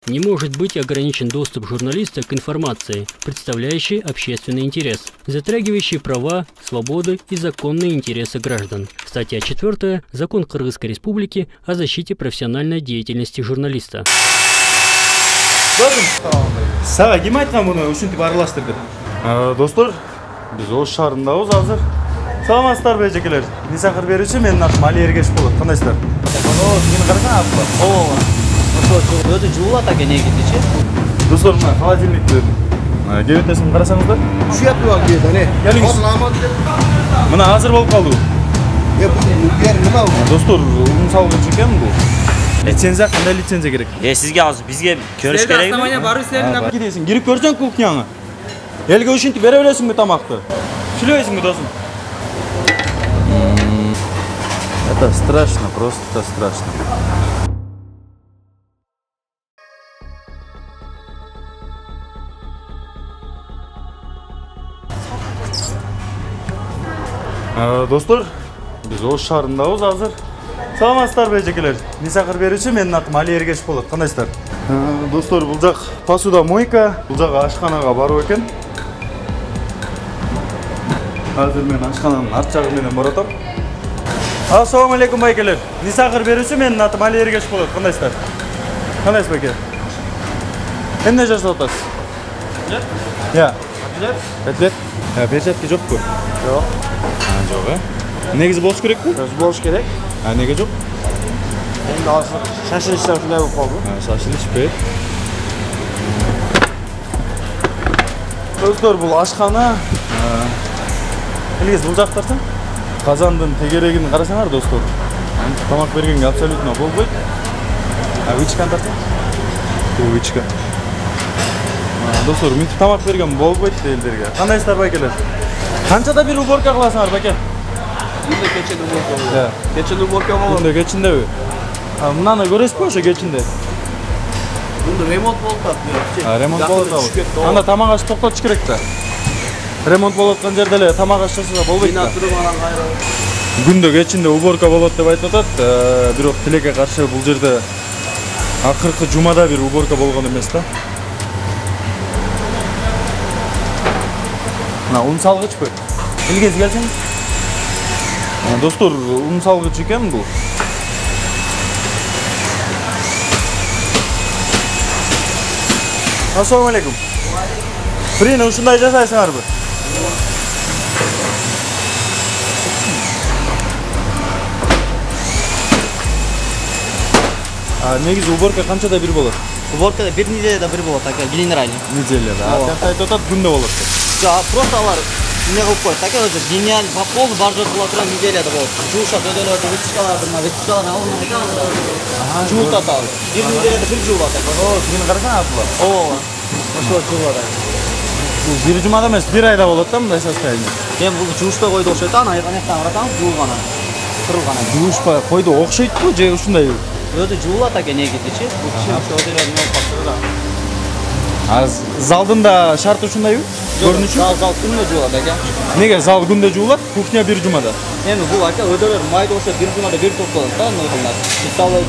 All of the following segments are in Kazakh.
Не может быть ограничен доступ журналиста к информации, представляющей общественный интерес, затрагивающей права, свободы и законные интересы граждан. Статья 4. Закон Кыргызской Республики о защите профессиональной деятельности журналиста. Сага ким айткан муну ушинтип аралаштырды? Достор, биз Ош шаарындабыз азыр. Саламатсыздарбы эжекелер? Мисакыр берүүчү менин атым Али Эргеш болот. Кандайсыздар? Мени карасаң апа. Өзі жуылат аке негізі. Достор, мына холодильникті кебетесін қарасаңыздар. Шуяты бар дейді, не? Келіңіз. Мына азыр болып қалды. Достор, ұн салғыш екен бұл. Лицензия, қандай лицензия керек? Сізге азыр, бізге көріш керек ме? Кетесің, кіріп көрсең кухняңы. Елге үшінті бере білесің бе тамақты? Шүлейсің бе досым? Это страшно, просто страшно. Достор, біз Ош шаарындабыз азыр. Саламатсыздарбы эжекелер? Мисакыр берүүчү менин атым Али Эргеш болот. Кандайсыздар? Достор, бул жак посуда мойка, бул жак ашканага баруу экен. Азыр мен ашкананын арт жагы менен баратам. Ассалам алейкум байкелер. Мисакыр берүүчү менин атым Али Эргеш болот. Кандайсыздар? Кандайсыз байке? Эмне жасап атасыз? Я. Котлет? Перчатка жокпу? Жок. Жоқ, негізі болуш керек пе? Өзі болуш керек. Неге жоқ? Енді алсын шашылыштар шындай болып қалды. Шашылыш пе? Достор, бұл ашқана. Елгез бұл жақтарсың? Қазандың тегерегін қарасаңар, достор. Тамақ бергенге абсолютно болбойды. Вичканы тарсың? Бұл вичка. Достор, мүйтіп тамақ берген болбойды елдерге. Қандайсыздар байкелер? Қаншада bir уборка қыласыңар бәке? Күнде кечен уборка болады. Кечен уборка болады. Күнде кечінде бе? Мынаны көресіз бе ошо кечінде? Күнде ремонт болып жатты. Ремонт болып жатты. Анда тамақ аш тоқтатыш керек та. Ремонт болып жатқан жерде эле тамақ аш жасаса болбойт да. Күнде кечінде уборка болот деп айтып атат. Бирок тилекке каршы бул жерде акыркы жумада бир уборка болгон эмес да. Un salgıç bu. İlginiz gelsin. Dostlar, un salgıç iken bu. Assalamu alaikum. Free ne şunday jasaysыңар bu? Негизи уборка канчада бир болот? Уборкада bir неделяда bir болот, ака, генеральный. Неделяда. Сен айтып атат күндө болот. Просто алар не кылып коет, так өзү генераль по полу баржа кыла турган неделяда болот. Жуушат өдөлөрдү, вытяжкалар алып, жуутат ал. Bir неделяда bir жуулат. Сен карасаң абла. Ошо жуулат. Бул бир жумада эмес, бир айда болот да мындай состояние. Мен бул жуушта койду окшойт, аны айканектен карасаң жуулган. Кырылган. Жуушпа койду окшойтпу же ушундай? Өзү жуулат аке негизичи. Бул ошо өдөлөр не болуп калды. Залдында шарт ушундайбы? Көрүнүшү? Зал күндө жуулат аке. Неге зал күндө жуулат, кухня бир жумада? Эми бул аке өдөлөр майды ошо бир жумада бир топтолот да, нормалар. Мисалы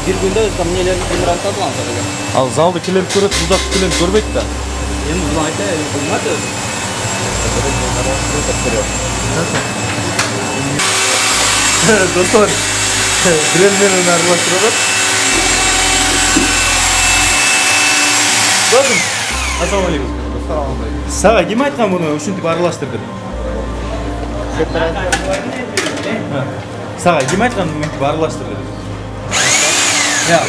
бир күндө эмнелерин имрантадылан аке. Ал залды клиент көрөт, бузак клиент көрбөйт да. Эми бул айта кызмат өзү. Достор, клиенттерин аралаштырып. Dostum, assalamu alaikum. Sağa kim aytkan bunu ушинтип аралаштырды? Sağa kim aytkan bunu ушинтип аралаштырды? Ya.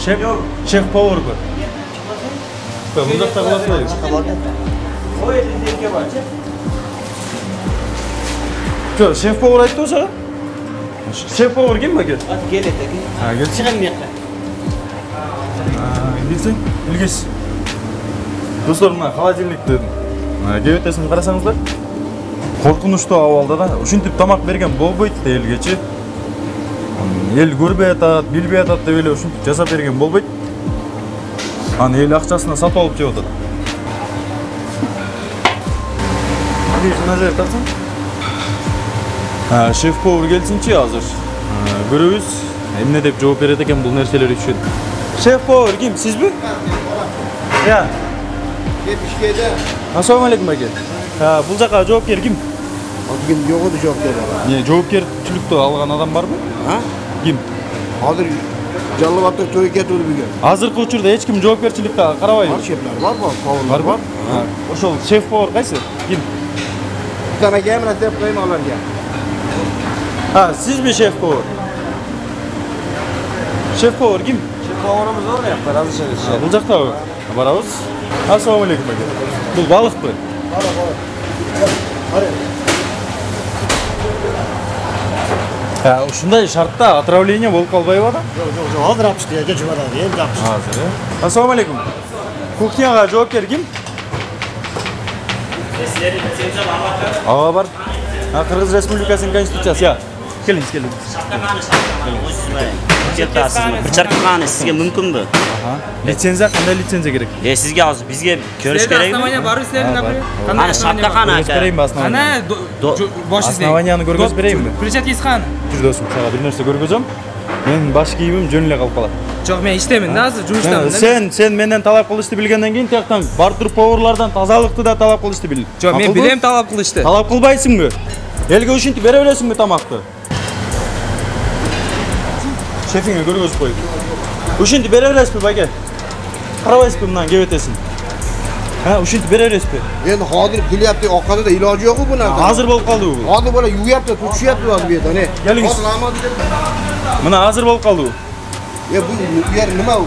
Şef. Şef повар bu. Bunda da kılasın. Kör, şef повар aytdı o sana? Şef повар kim bakıyor? Geldi. Ha, gel. Çıkın mı yakın? Bilsең, ilgis. Достор, мына холодильниктин кебетесин карасаңыздар. Коркунучтуу абалда да. Ушинтип тамак берген болбойт да элгечи. Эл көрбөй атат, билбей атат деп эле ушинтип жасап берген болбойт. Аны эл акчасына сатып алып жеп атат. Мына жер тарсаң. Шеф-повар келсинчи азыр. Көрөбүз. Эмне деп жооп берет экен бул нерселер үчүн. Шеф-повар ким? Сизби? Я. Ketmişkede. Assalamu alaikum aka. Бул жака жоопкер ким? Bugün yok oldu cevapları. Не, жоопкерчиликти алган адам барбы? Ha? Ким? Hazır Çalıvat'ta toy ketuldu bugün. Азыркы учурда эч ким жоопкерчиликти карабайбы? Var şefler var mı? Pavurlar Барбы? var. Ошол шеф-повар кайсы? Ким? Bir tane gelmez hep kaymalar ya. Сизби шеф-повар? Шеф-повар ким? Pavuramız var mı yapar? Hazır şey. Бул жактабы? Барабыз. Ассаламу алейкум aka. Бул балыкпы? Ушундай шартта отравление болуп калбайбы да? Yok hazır yapıştı ya. Geç var abi. Hem yapıştı. Азыр, Ассаламу алейкум. Кухняга жоопкер ким? Ага бар. Кыргыз Республикасынын конституциясы. Келиңиз, келиңиз. Bir çarpıqanı sizge mümkünbü? Лицензия, кандай лицензия керек? Sizge az bizge görüş gerek mi? Основания бар силердин апа? Ana şapta qana Көргөзүп берейинби основание? Ана бош издейм. Основанияны көргөзүп берейинби? Приезжать хан. Жүр досум, сага бир нерсе көргөзөм. Менин баш кийимим жөн эле калып калат. Жок, мен иштеймин да азыр, жумуштамын. Сен менден талап кылышты билгенден кийин тияктан бартыр поварлардан тазалыкты да талап кылышты бил. Жок, мен билем талап кылышты. Талап кылбайсыңбы? Элге ушинтип бере бересиңби тамакты? Шефиңе көргөзүп кой. Ушинтип бере бересизби байке? Карабайсызбы мындан кебетесин? Ушинтип бере бересизби? Yani hazır kil yaptı. O kadar da ilacı yok mu bunun? Азыр болуп калдыбы бул? Hazır böyle yu yaptı. Tutuşu yaptı var bir yerde. Geliniz. Hazır ama dedi. Мына азыр болуп калдыбы? Ya bu yer nima o?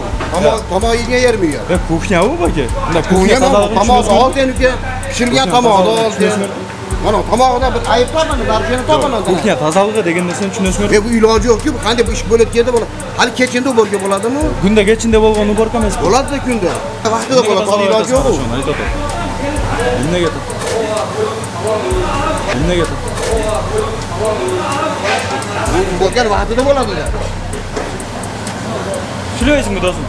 Tamam yine yer mi ya? Кухнябы байке? Мында кухня Kuyuya mı? тазалыгын Tamam түшүнөсүңбү? al seni ki. Pişirgen tamam al seni. Ana tamam da bir ayıp var mı? Darjeni tamam al. Кухня тазалыгы деген нерсени түшүнөсүңөр? Bu ilacı yok ki. Hani bu iş böyle yerde böyle. Hali keçinde bölge buladı mı? Күндө кечинде болгон уборка эмеспи? Buladı da günde. Vakti de buladı. Hali ilacı yok mu? Эмне кетет? Эмне кетет? Bölgen vakti de buladı da. Сүйлөбөйсүңбү досум?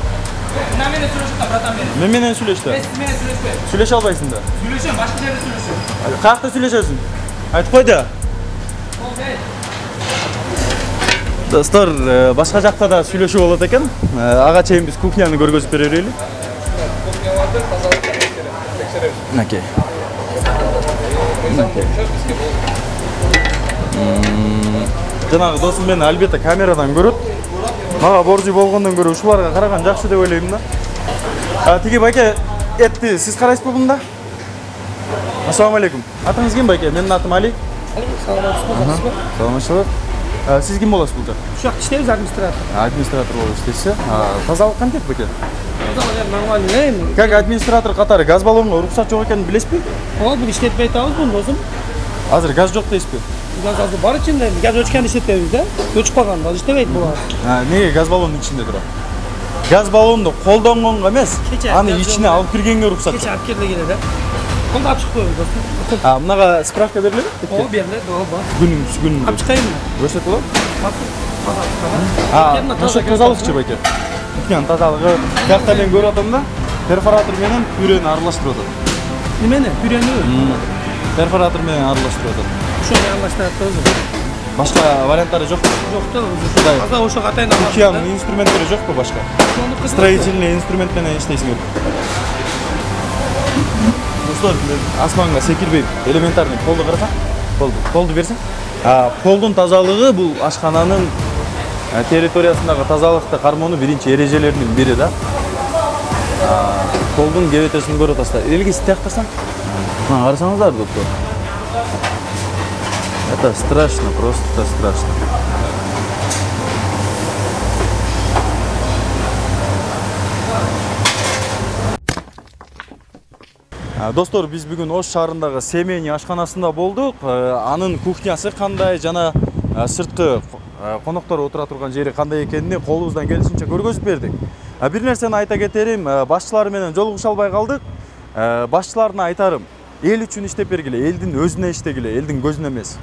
Мына менен сүйлөшөт, братан менен. Мен менен сүйлөш да. Мен сиз менен сүйлөшпөйм. Сүйлөшө албайсың да. Сүйлөшөм, башка жерде сүйлөшөм. Каякта сүйлөшөсүң? Айтып кой да. Достор, башка жакта да сүйлөшүү болот экен. Ага чейин биз кухняны көргөзүп бере берели. Окей. Жанагы досум мени албетте камерадан көрөт. Мага боржу болгондон көрө ушуларга караган жакшы деп ойлойм да. Тиги байке этти сиз карайсызбы мында? Ассаламу алейкум. Атыңыз ким байке? Менин атым Али. Саламатчылык. Сиз ким болосуз бул жакта? Ушул жакта иштейбиз, администратор. Администратор болуп иштейсиз. Тазалык кантип байке? Нормально. Как администратор катары газ баллонго уруксат жок экенин билесизби? Буга иштетпей атабыз буну досум. Азыр газ жок дейсизби? Газ азыр бар ичинде. Газ өчкөндө иштетпейбиз да. Өчүп калганда ал иштебейт булар. Неге газ баллонун ичинде турат? Газ баллонду колдонгонго эмес, аны ичине алып киргенге уруксат. Кече алып келгиле да. Колду алып чыгып коебуз досум. Мынага справка берилеби? О, берилет, ооба. Күнүм. Алып чыкайынбы? Көрсөтүп болот? Ошо тазалыкчы байке. Кухнянын тазалыгы. Жакта мен көрүп атам да, перфоратор менен пюрени аралаштырып атат. Немени? Пюрени? Перфоратор менен аралаштырып атат. Ошону аралаштырат да өзү. Башка варианттары жокпу? Жок да өзү. Азыр ошо катайын да. Кухнянын инструменттери жокпу башка? Строительный инструмент менен иштейсиңер. Достор, асманга секирбей, элементарный полду карасаң, полду берсең. Полдун тазалыгы бул ашкананын территориясындагы тазалыкты кармоонун биринчи эрежелеринин бири да. Полдун кебетесин көрүп атасыздар. Элге тияктасаң, мына карасаңыздар, доктор. Это страшно, просто страшно. Достор, биз бүгүн Ош шаарындагы Семени ашканасында болдук. Анын кухнясы кандай жана сырткы коноктор отура турган жери кандай экенин колубуздан келишинче көргөзүп бердик. Бир нерсени айта кетерим, башчылар менен жолугуша албай калдык. Башчыларына айтарым, эл үчүн иштеп бергиле, элдин өзүнө иштегиле, элдин көзүнө эмес.